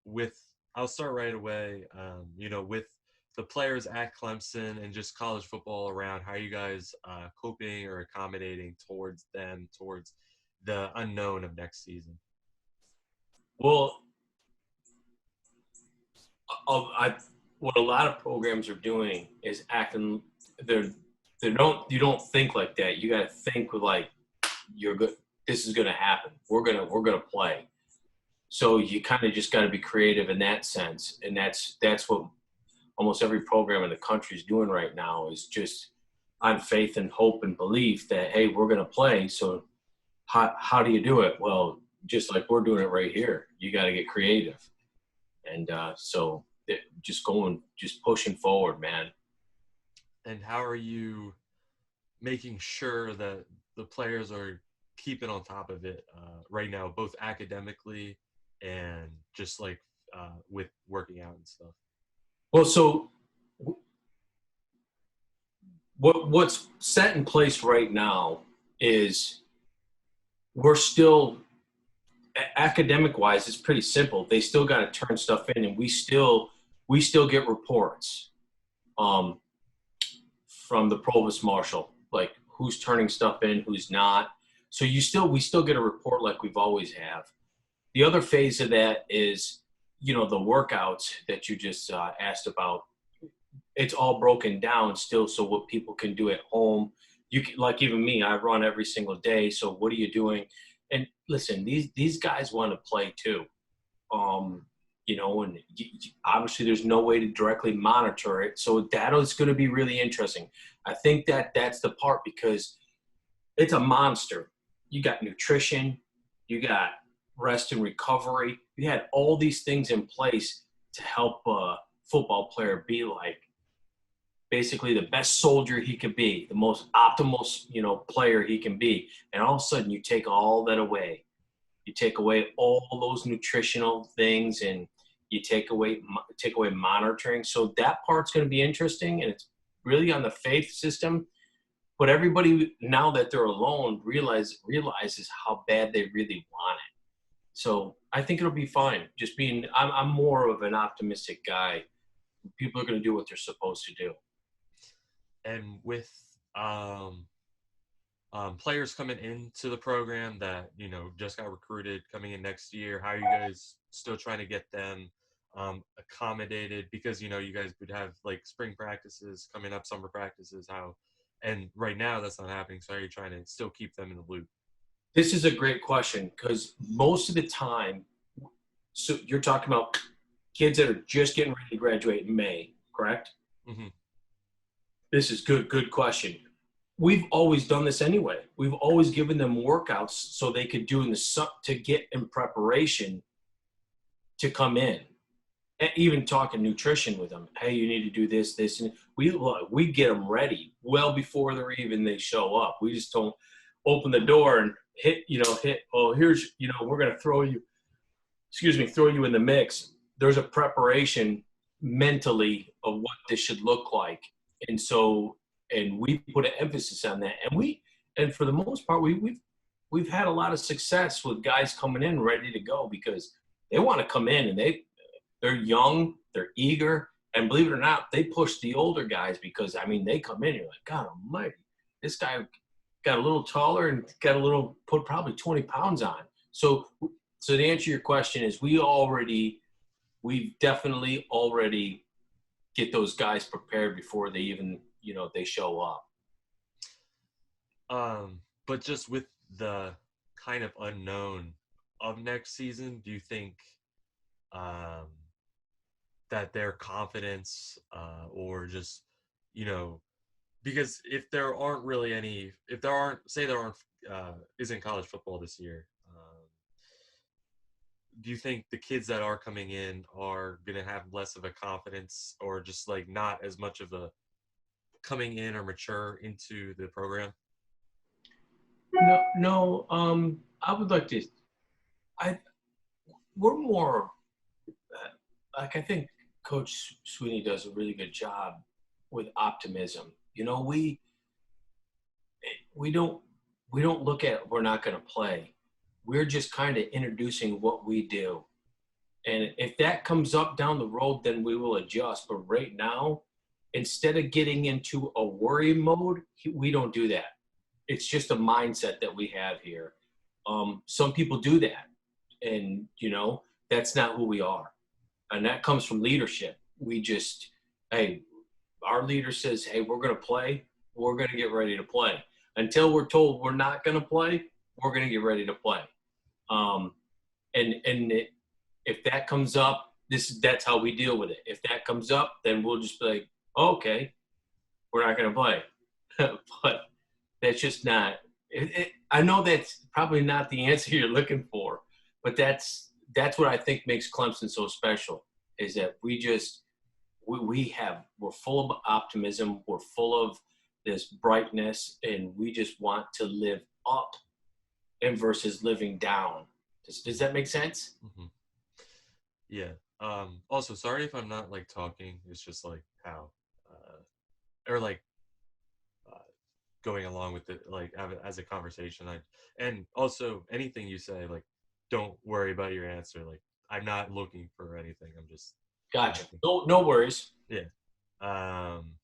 with I'll start right away. With the players at Clemson and just college football around, how are you guys coping or accommodating towards them, towards the unknown of next season? Well, I what a lot of programs are doing is acting. They're they don't you don't think like that. You got to think with like you're good. This is going to happen. We're gonna play. So you kind of just got to be creative in that sense, and that's what almost every program in the country is doing right now is just on faith and hope and belief that hey, we're going to play. So how do you do it? Well, just like we're doing it right here, you got to get creative, and just pushing forward, man. And how are you making sure that the players are keeping on top of it right now, both academically and just like with working out and stuff? Well, so what's set in place right now is we're still academic wise it's pretty simple. They still got to turn stuff in, and we still get reports um, from the provost marshal, like who's turning stuff in, who's not. So we still get a report like we've always have. The other phase of that is, the workouts that you just asked about. It's all broken down still, so what people can do at home. You can, like even me, I run every single day. So what are you doing? And listen, these guys want to play too. Um, and obviously there's no way to directly monitor it. So that is going to be really interesting. I think that's the part because it's a monster. You got nutrition, you got rest and recovery. You had all these things in place to help a football player be like basically the best soldier he could be, the most optimal, player he can be. And all of a sudden you take all that away. You take away all those nutritional things and you take away monitoring. So that part's going to be interesting, and it's really on the faith system. But everybody now that they're alone realizes how bad they really want it. So I think it'll be fine. I'm more of an optimistic guy. People are going to do what they're supposed to do. And with um, players coming into the program that just got recruited coming in next year, how are you guys still trying to get them accommodated? Because you guys would have like spring practices coming up, summer practices. And right now that's not happening. So how are you trying to still keep them in the loop? This is a great question because most of the time, so you're talking about kids that are just getting ready to graduate in May, correct? Hmm. This is good question. We've always done this anyway. We've always given them workouts so they could do to get in preparation to come in. And even talking nutrition with them. Hey, you need to do this, this, and we get them ready well before they show up. We just don't open the door and hit. Oh, here's we're gonna throw you in the mix. There's a preparation mentally of what this should look like, and we put an emphasis on that. And for the most part, we've had a lot of success with guys coming in ready to go because they want to come in and they're young, they're eager, and believe it or not, they push the older guys because they come in, you're like, God Almighty, this guy got a little taller and put probably 20 pounds on. So to answer your question is we've definitely already get those guys prepared before they even, they show up. But just with the kind of unknown of next season, do you think um, that their confidence or just, you know, because if there aren't really any, if there aren't, say there aren't, isn't college football this year, do you think the kids that are coming in are going to have less of a confidence or just like not as much of a coming in or mature into the program? No, no. I would like to. I we're more like I think Coach Sweeney does a really good job with optimism. We don't look at we're not going to play. We're just kind of introducing what we do, And if that comes up down the road, then we will adjust. But right now, instead of getting into a worry mode, we don't do that. It's just a mindset that we have here. Some people do that, and that's not who we are, and that comes from leadership. We just, hey, our leader says, hey, we're going to play. We're going to get ready to play. Until we're told we're not going to play, we're going to get ready to play. If that comes up, that's how we deal with it. If that comes up, then we'll just be like, oh, okay, we're not going to play. But that's just not. I know that's probably not the answer you're looking for, but that's what I think makes Clemson so special. Is that we're full of optimism, we're full of this brightness, and we just want to live up and versus living down. Does that make sense? Mm-hmm. Yeah. Also, sorry if I'm not like talking. It's just like how, or like uh, going along with it, like as a conversation. And also anything you say, like, don't worry about your answer. Like, I'm not looking for anything. I'm just Gotcha. asking. No worries. Yeah. Um,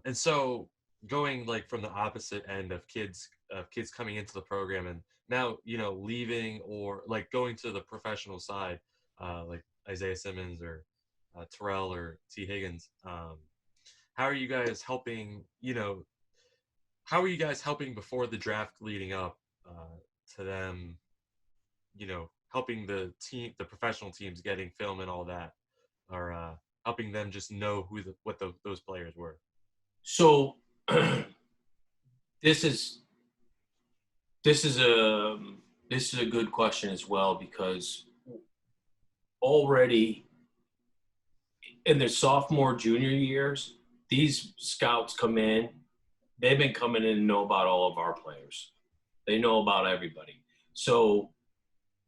and so going like from the opposite end of kids coming into the program and now leaving or like going to the professional side, like Isaiah Simmons or Terrell or T Higgins. How are you guys helping? How are you guys helping before the draft leading up to them? Helping the professional teams getting film and all that, or helping them just know what those players were. So this is this is a this is a good question as well, because already in their sophomore junior years, these scouts come in. They've been coming in and know about all of our players. They know about everybody. So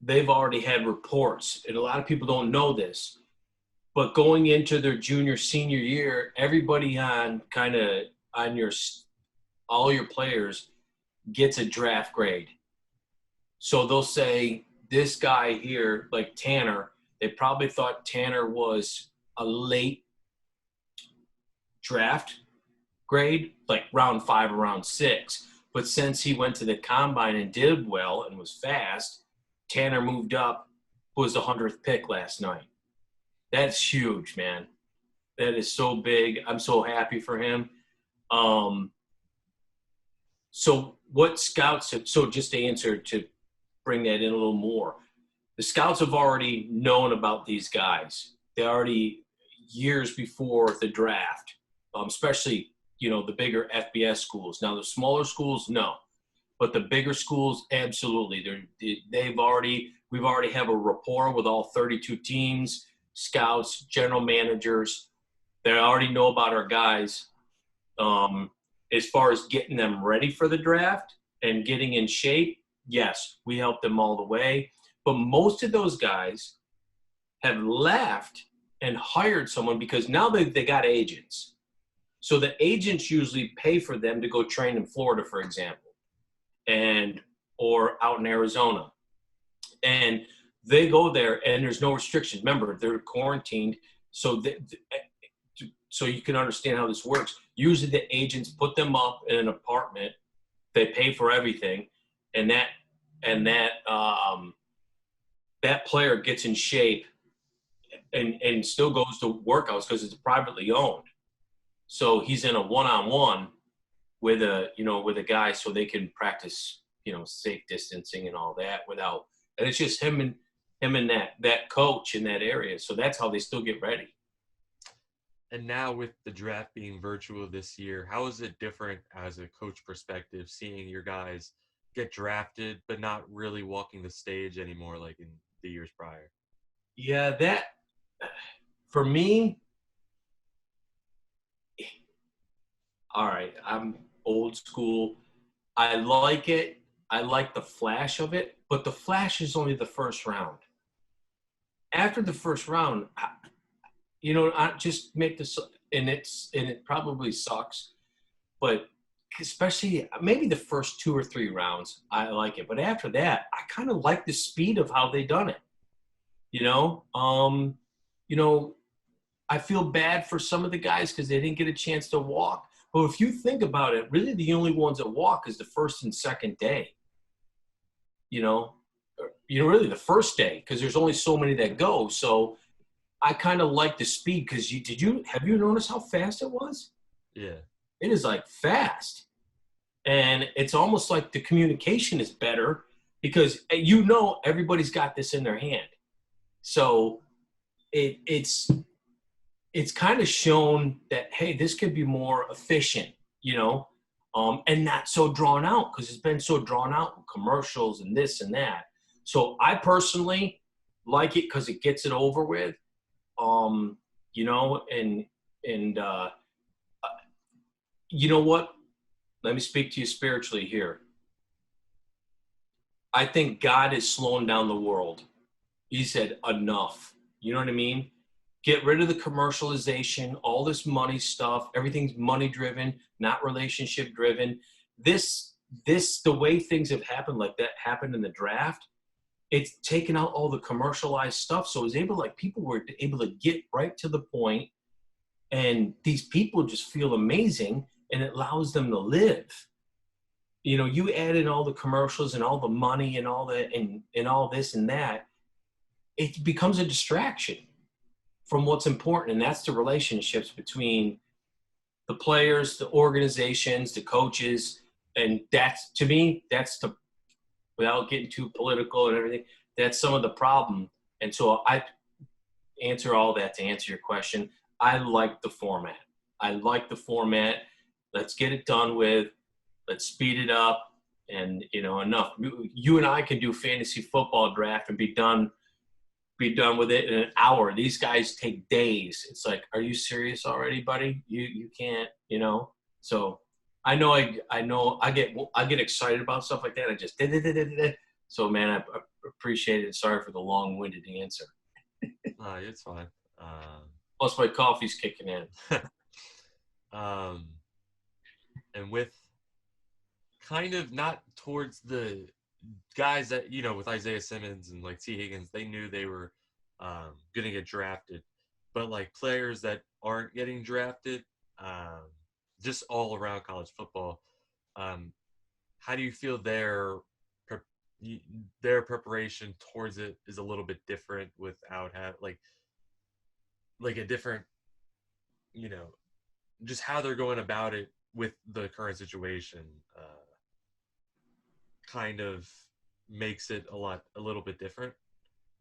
they've already had reports, and a lot of people don't know this. But going into their junior, senior year, everybody on all your players gets a draft grade. So they'll say, this guy here, like Tanner, they probably thought Tanner was a late draft grade, like round 5 or round 6. But since he went to the combine and did well and was fast, Tanner moved up, was the 100th pick last night. That's huge, man. That is so big. I'm so happy for him. So what scouts have, so just to answer, to bring that in a little more, the scouts have already known about these guys. They already, years before the draft, especially, the bigger FBS schools. Now the smaller schools, no. But the bigger schools, absolutely. We've already have a rapport with all 32 teams, scouts, general managers. They already know about our guys. As far as getting them ready for the draft and getting in shape, yes, we help them all the way. But most of those guys have left and hired someone because now they got agents. So the agents usually pay for them to go train in Florida, for example, or out in Arizona. And they go there and there's no restrictions. Remember, they're quarantined. So so you can understand how this works. Usually the agents put them up in an apartment. They pay for everything. And that player gets in shape and still goes to workouts because it's privately owned. So he's in a one-on-one with a guy so they can practice, safe distancing and all that and it's just him and that coach in that area. So that's how they still get ready. And now with the draft being virtual this year, how is it different as a coach perspective, seeing your guys get drafted but not really walking the stage anymore like in the years prior? Yeah, that for me, all right, I'm old school. I like it. I like the flash of it, but the flash is only the first round. After the first round, I just make this, and it probably sucks, but especially maybe the first 2 or 3 rounds, I like it. But after that, I kind of like the speed of how they done it. You know, you know, I feel bad for some of the guys because they didn't get a chance to walk. But if you think about it, really the only ones that walk is the first and second day. You know, really the first day because there's only so many that go. So I kind of like the speed because have you noticed how fast it was? Yeah. It is like fast, and it's almost like the communication is better because everybody's got this in their hand. So it's kind of shown that, hey, this could be more efficient, and not so drawn out because it's been so drawn out with commercials and this and that. So I personally like it because it gets it over with, and you know what? Let me speak to you spiritually here. I think God is slowing down the world. He said, enough. You know what I mean? Get rid of the commercialization, all this money stuff. Everything's money driven, not relationship driven. This, the way things have happened, like that happened in the draft, it's taken out all the commercialized stuff. So it was people were able to get right to the point, and these people just feel amazing, and it allows them to live. You add in all the commercials and all the money and all that and all this and that, it becomes a distraction from what's important, and that's the relationships between the players, the organizations, the coaches, and that's, to me, without getting too political and everything, that's some of the problem. And so I answer all that to answer your question. I like the format. Let's get it done with. Let's speed it up, and enough. You and I can do fantasy football draft and be done with it in an hour. These guys take days. It's like, are you serious already, buddy? You can't, So I know I get excited about stuff like that. I just did. So man, I appreciate it. Sorry for the long-winded answer. It's fine. Plus my coffee's kicking in. Um, and with kind of not towards the guys that, with Isaiah Simmons and like T. Higgins, they knew they were going to get drafted. But like players that aren't getting drafted, just all around college football, how do you feel their preparation towards it is a little bit different without like a different, you know, just how they're going about it with the current situation kind of makes it a little bit different.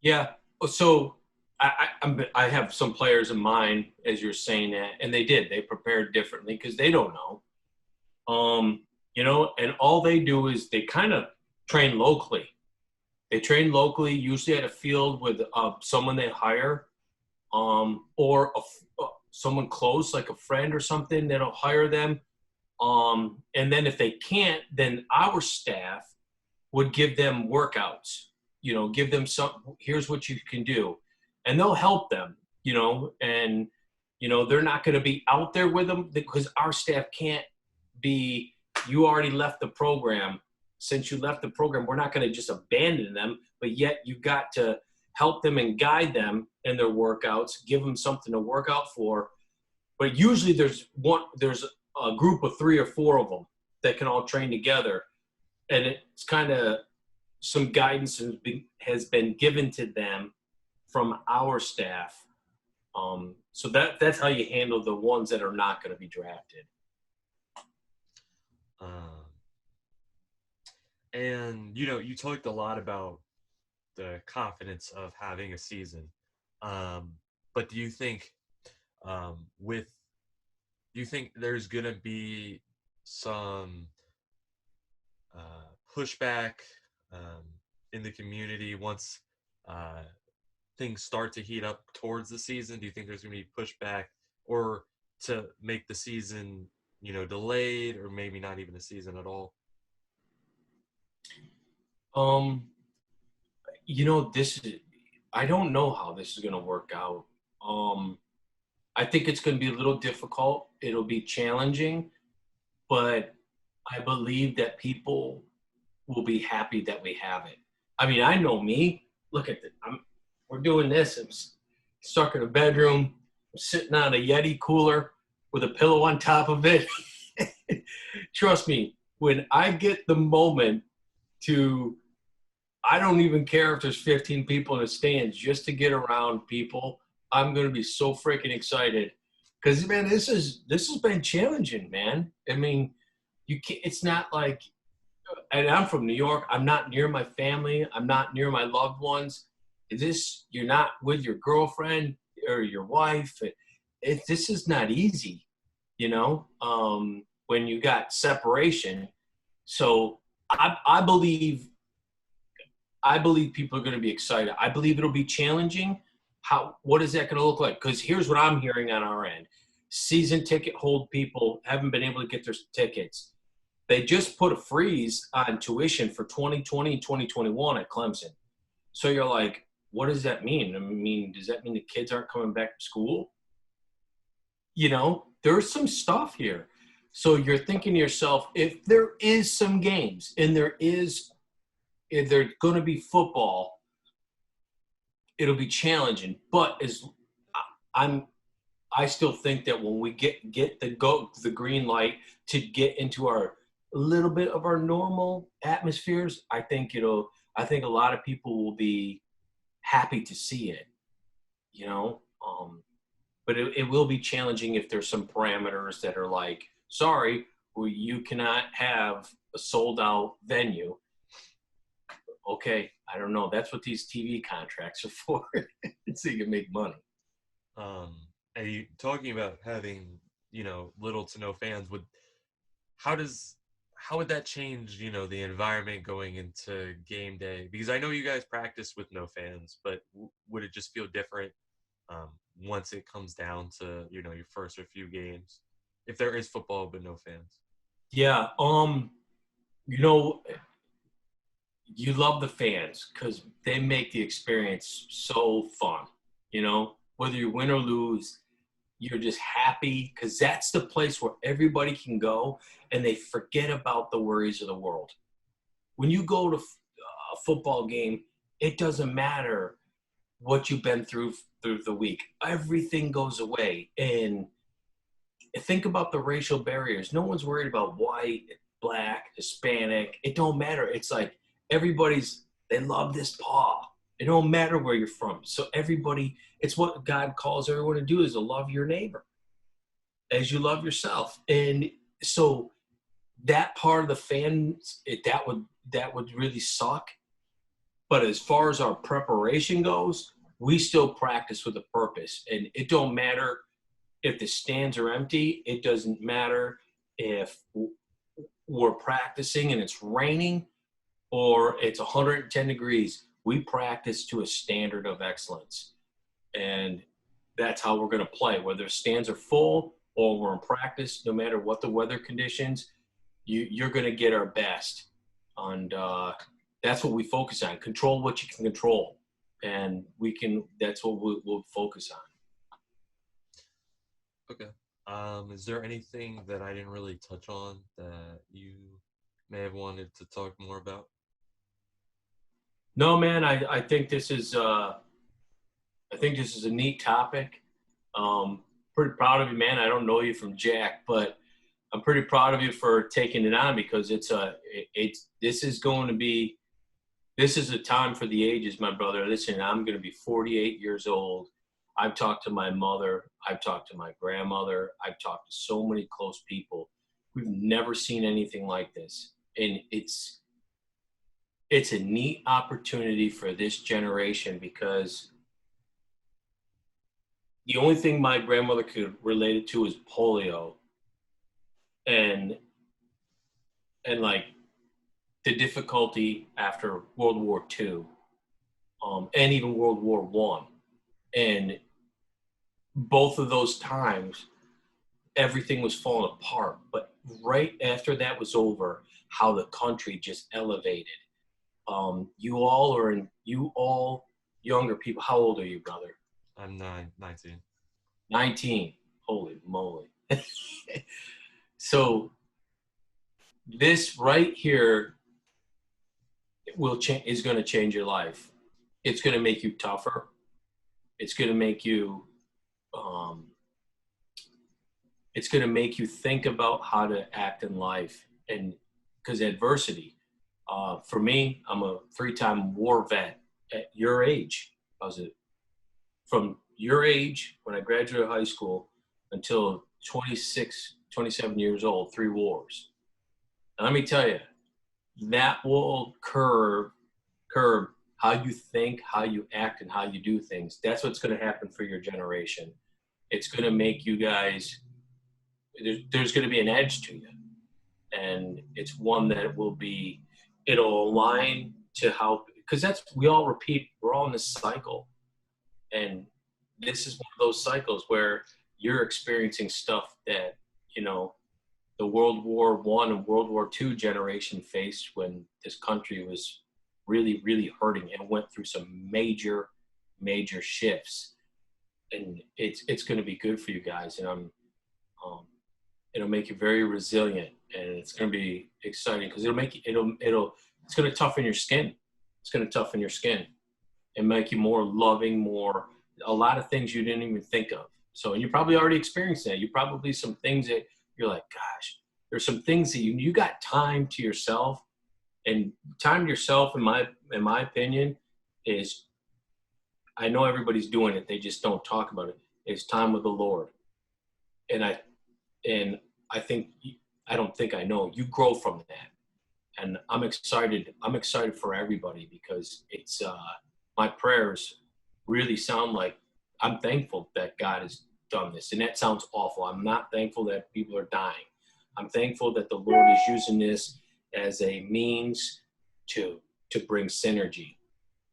Yeah. So I have some players in mind as you're saying that, and they prepared differently because they don't know. And all they do is they kind of train locally. They train locally, usually at a field with someone they hire, or someone close, like a friend or something, that'll hire them. And then if they can't, then our staff would give them workouts, give them here's what you can do. And they'll help them, and, they're not going to be out there with them because our staff can't be, you already left the program. Since you left the program, we're not going to just abandon them, but yet you've got to help them and guide them in their workouts, give them something to work out for. But usually there's a group of 3 or 4 of them that can all train together. And it's kind of some guidance has been given to them from our staff. So that's how you handle the ones that are not going to be drafted. And you talked a lot about the confidence of having a season, but do you think there's gonna be some pushback in the community once things start to heat up towards the season? Do you think there's gonna be pushback, or to make the season delayed, or maybe not even a season at all? I don't know how this is going to work out. I think it's going to be a little difficult. It'll be challenging, but I believe that people will be happy that we have it. I mean, I know me. Look at it. we're doing this. I'm stuck in a bedroom. I'm sitting on a Yeti cooler with a pillow on top of it. Trust me, when I get the moment to, I don't even care if there's 15 people in the stands, just to get around people, I'm going to be so freaking excited. Because, man, this has been challenging, man. I mean, you can't, it's not like, and I'm from New York. I'm not near my family. I'm not near my loved ones. You're not with your girlfriend or your wife. This is not easy, when you got separation. So I believe people are going to be excited. I believe it'll be challenging. What is that going to look like? Because here's what I'm hearing on our end. Season ticket hold people haven't been able to get their tickets. They just put a freeze on tuition for 2020 and 2021 at Clemson. So you're like, what does that mean? I mean, does that mean the kids aren't coming back to school? There's some stuff here. So you're thinking to yourself, if there is some games and if there's going to be football, it'll be challenging. But I still think that when we get the green light to get into our a little bit of our normal atmospheres, I think a lot of people will be happy to see it, but it will be challenging if there's some parameters that are like, sorry, you cannot have a sold out venue. Okay, I don't know. That's what these TV contracts are for, so you can make money. And you talking about having, little to no fans, how would that change, the environment going into game day? Because I know you guys practice with no fans, but would it just feel different once it comes down to, your first or few games, if there is football but no fans? Yeah. You love the fans because they make the experience so fun. Whether you win or lose, you're just happy because that's the place where everybody can go and they forget about the worries of the world. When you go to a football game, it doesn't matter what you've been through the week. Everything goes away. And think about the racial barriers. No one's worried about white, black, Hispanic. It don't matter. It's like they love this paw. It don't matter where you're from. So everybody, it's what God calls everyone to do, is to love your neighbor as you love yourself. And so that part of the fans, that would really suck. But as far as our preparation goes, we still practice with a purpose. And it don't matter if the stands are empty. It doesn't matter if we're practicing and it's raining or it's 110 degrees. We practice to a standard of excellence. And that's how we're going to play. Whether stands are full or we're in practice, no matter what the weather conditions, you're going to get our best. And that's what we focus on. Control what you can control. And that's what we'll focus on. Okay. Is there anything that I didn't really touch on that you may have wanted to talk more about? No, man, I think this is a neat topic. Pretty proud of you, man. I don't know you from Jack, but I'm pretty proud of you for taking it on because this is a time for the ages, my brother. Listen, I'm going to be 48 years old. I've talked to my mother. I've talked to my grandmother. I've talked to so many close people. We've never seen anything like this. And it's a neat opportunity for this generation because the only thing my grandmother could relate it to is polio and like the difficulty after World War II, and even World War I. And both of those times, everything was falling apart. But right after that was over, how the country just elevated. You all younger people. How old are you, brother? I'm 19. 19. Holy moly. So this right here is going to change your life. It's going to make you tougher. It's going to make you um, it's going to make you think about how to act in life, and because adversity. For me, I'm a 3-time war vet. At your age, I was from your age when I graduated high school until 26, 27 years old, 3 wars. And let me tell you, that will curb how you think, how you act, and how you do things. That's what's going to happen for your generation. It's going to make you guys. There's going to be an edge to you, and it's one that will be. It'll align to how, because that's, we all repeat. We're all in this cycle, and this is one of those cycles where you're experiencing stuff that, you know, the World War I and World War II generation faced when this country was really, really hurting and went through some major, major shifts. And it's going to be good for you guys, and um, it'll make you very resilient, and it's going to be exciting because it's going to toughen your skin. It's going to toughen your skin and make you more loving, more, a lot of things you didn't even think of. So, and you probably already experienced that. You probably some things that you're like, gosh, there's some things that you got time to yourself. And time to yourself, in my opinion, is, I know everybody's doing it, they just don't talk about it. It's time with the Lord. And I think, I don't think, I know you grow from that. And I'm excited. I'm excited for everybody because it's my prayers really sound like, I'm thankful that God has done this. And that sounds awful. I'm not thankful that people are dying. I'm thankful that the Lord is using this as a means to bring synergy.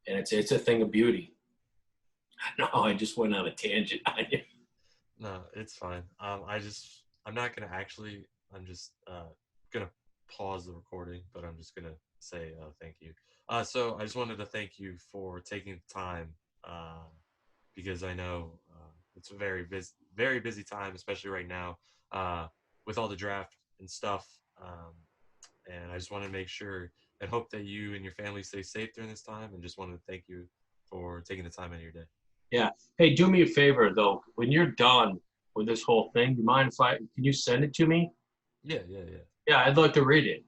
And it's a thing of beauty. No, I just went on a tangent on you. No, it's fine. I'm not gonna actually. I'm just gonna pause the recording, but I'm just gonna say thank you. So I just wanted to thank you for taking the time, because I know it's a very busy time, especially right now, uh, with all the draft and stuff. And I just want to make sure and hope that you and your family stay safe during this time. And just wanted to thank you for taking the time out of your day. Yeah. Hey, do me a favor though. When you're done with this whole thing, do you mind if can you send it to me? Yeah, yeah, yeah. Yeah, I'd like to read it.